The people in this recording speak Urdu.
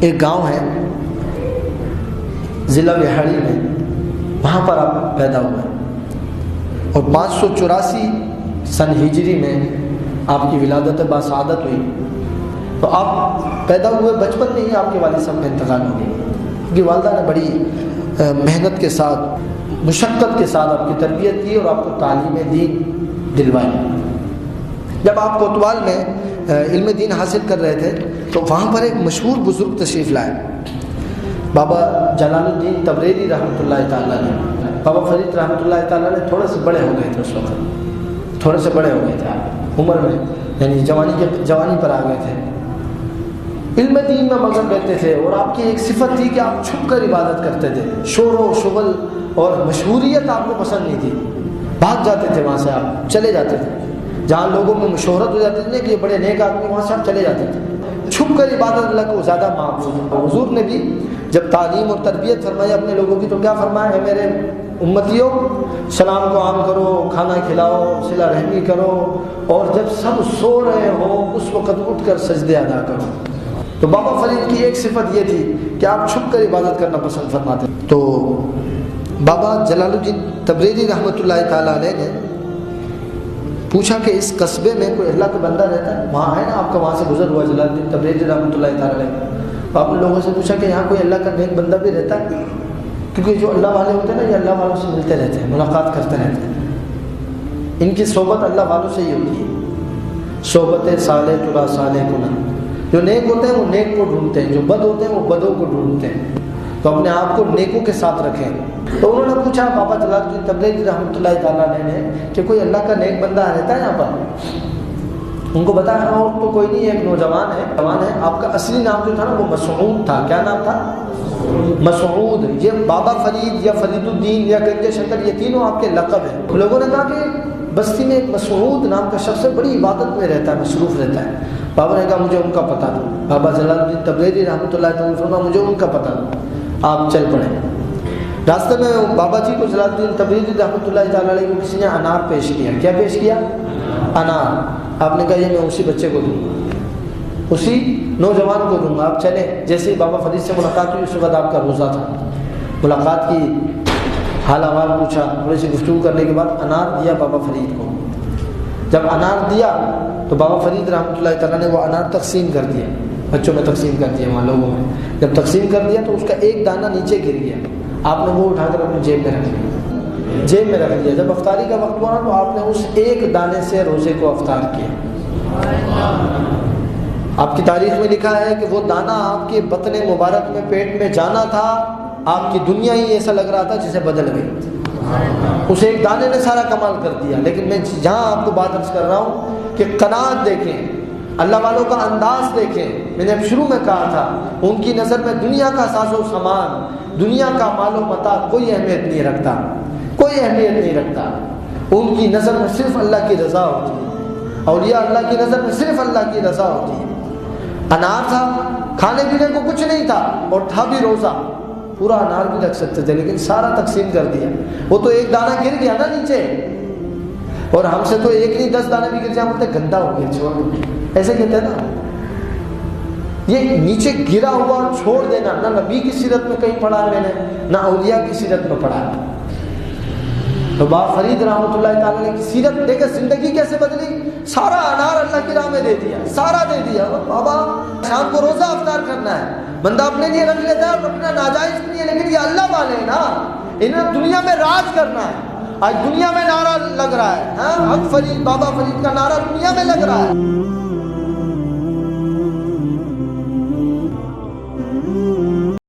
ایک گاؤں ہے ضلع وہاڑی میں، وہاں پر آپ پیدا ہوئے اور 584 سن ہجری میں آپ کی ولادت باسعادت ہوئی۔ تو آپ پیدا ہوئے بچپن میں ہی آپ کے والد صاحب کا انتقال ہو گیا، کیونکہ والدہ نے بڑی محنت کے ساتھ مشقت کے ساتھ آپ کی تربیت کی اور آپ کو تعلیم دین دلوائی۔ جب آپ کوتوال میں علم دین حاصل کر رہے تھے تو وہاں پر ایک مشہور بزرگ تشریف لائے، بابا جلال الدین تبریزی رحمۃ اللہ تعالیٰ نے۔ بابا فرید رحمۃ اللہ تعالیٰ نے تھوڑے سے بڑے ہو گئے تھے، اس وقت تھوڑے سے بڑے ہو گئے تھے عمر میں، یعنی جوانی پر آ گئے تھے۔ علم دین میں مگن رہتے تھے اور آپ کی ایک صفت تھی کہ آپ چھپ کر عبادت کرتے تھے، شور و شغل اور مشہوریت آپ کو پسند نہیں تھی، بھاگ جاتے تھے وہاں سے، آپ چلے جاتے تھے جہاں لوگوں میں مشہورت ہو جاتی تھی کہ یہ بڑے نیک آدمی، وہاں سے آپ چلے جاتے تھے، چھپ کر عبادت اللہ کو زیادہ محبوب۔ حضور نے بھی جب تعلیم اور تربیت فرمائی اپنے لوگوں کی تو کیا فرمایا ہے؟ میرے امتیوں، سلام کو عام کرو، کھانا کھلاؤ، صلہ رحمی کرو، اور جب سب سو رہے ہو اس وقت اٹھ کر سجدے ادا کرو۔ تو بابا فرید کی ایک صفت یہ تھی کہ آپ چھپ کر عبادت کرنا پسند فرماتے۔ تو بابا جلال الدین تبریزی رحمۃ اللہ تعالیٰ علیہ نے پوچھا کہ اس قصبے میں کوئی اللہ کا بندہ رہتا ہے؟ وہاں ہے نا آپ کا، وہاں سے گزر ہوا جلال الدین تبریزی رحمۃ اللہ تعالیٰ علیہ۔ تو آپ نے لوگوں سے پوچھا کہ یہاں کوئی اللہ کا نیک بندہ بھی رہتا ہے؟ کیونکہ جو اللہ والے ہوتے ہیں نا، یہ اللہ والوں سے ملتے رہتے ہیں، ملاقات کرتے رہتے ہیں، ان کی صحبت اللہ والوں سے ہی ہوتی ہے۔ صحبت صالح ترا صالح کنا، جو نیک ہوتے ہیں وہ نیک کو ڈھونڈتے ہیں، جو بد ہوتے ہیں وہ بدوں کو ڈھونڈتے ہیں، تو اپنے آپ کو نیکوں کے ساتھ رکھیں۔ تو انہوں نے پوچھا بابا جلال الدین تبریزی رحمۃ اللہ تعالیٰ علیہ نے کہ کوئی اللہ کا نیک بندہ رہتا ہے یہاں پر؟ ان کو بتایا اور تو کوئی نہیں، ایک نوجوان ہے، آپ کا اصلی نام جو تھا نا وہ مسعود تھا۔ کیا نام تھا؟ مسعود۔ یہ بابا فرید یا فرید الدین یا گنج شکر، یہ تینوں آپ کے لقب ہیں۔ لوگوں نے کہا کہ بستی میں ایک مسعود نام کا شخص بڑی عبادت میں رہتا ہے، مصروف رہتا ہے۔ بابا نے کہا مجھے ان کا پتہ تھا۔ بابا جلال الدین تبریزی رحمۃ اللہ تعالیٰ مجھے ان کا پتہ تھا، آپ چل پڑے۔ راستے میں بابا جی کو جلال الدین تبریزی رحمۃ اللہ تعالیٰ علیہ کو کسی نے انار پیش کیا۔ کیا پیش کیا؟ انار۔ آپ نے کہا یہ میں اسی بچے کو دوں گا، اسی نوجوان کو دوں گا، آپ چلیں۔ جیسے ہی بابا فرید سے ملاقات ہوئی اس وقت آپ کا روزہ تھا، ملاقات کی، حال احوال پوچھا، تھوڑی سی گفتگو کرنے کے بعد انار دیا بابا فرید کو۔ جب انار دیا تو بابا فرید رحمۃ اللہ تعالیٰ نے وہ انار تقسیم کر دیا، بچوں میں تقسیم کر دیا، وہاں لوگوں میں جب تقسیم کر دیا تو اس کا ایک دانہ نیچے گر گیا۔ آپ نے وہ اٹھا کر اپنی جیب میں رکھ لیا۔ جب افطاری کا وقت ہوا تو آپ نے اس ایک دانے سے روزے کو افطار کیا۔ آپ کی تاریخ میں لکھا ہے کہ وہ دانہ آپ کے بطن مبارک میں، پیٹ میں جانا تھا، آپ کی دنیا ہی ایسا لگ رہا تھا جسے بدل گئی۔ اس ایک دانے نے سارا کمال کر دیا۔ لیکن میں جہاں آپ کو بات عرض کر رہا ہوں کہ قناعت دیکھیں، اللہ والوں کا انداز دیکھیں۔ میں نے اب شروع میں کہا تھا ان کی نظر میں دنیا کا ساز و سامان، دنیا کا مال و متاع کوئی اہمیت نہیں رکھتا، کوئی اہمیت نہیں رکھتا۔ ان کی نظر میں صرف اللہ کی رضا ہوتی ہے، اولیاء اللہ کی نظر میں صرف اللہ کی رضا ہوتی ہے۔ انار تھا، کھانے پینے کو کچھ نہیں تھا اور تھا بھی روزہ، پورا انار بھی رکھ سکتے تھے لیکن سارا تقسیم کر دیا۔ وہ تو ایک دانہ گر گیا نا نیچے، اور ہم سے تو ایک نہیں 10 دانے بھی گر جائیں، بولتے گندا ہو گیا چھوڑ دو، ایسے کہتے ہیں نا۔ یہ نیچے گرا ہوا چھوڑ دینا نہ نبی کی سیرت میں کہیں پڑھا ہے میں نے، نہ اولیاء کی سیرت میں پڑھا ہے۔ تو بابا فرید رحمۃ اللہ تعالیٰ کی سیرت دیکھے، زندگی کیسے بدلی، سارا انار اللہ کی راہ میں دے دیا، سارا دے دیا۔ بابا شام کو روزہ افطار کرنا ہے، بندہ اپنے لیے رکھ لیتا ہے اور اپنا ناجائز نہیں ہے، لیکن یہ اللہ والے ہیں نا، انہیں دنیا میں راج کرنا ہے۔ آج دنیا میں نعرہ لگ رہا ہے، حق فرید، بابا فرید کا نعرہ دنیا میں لگ رہا ہے۔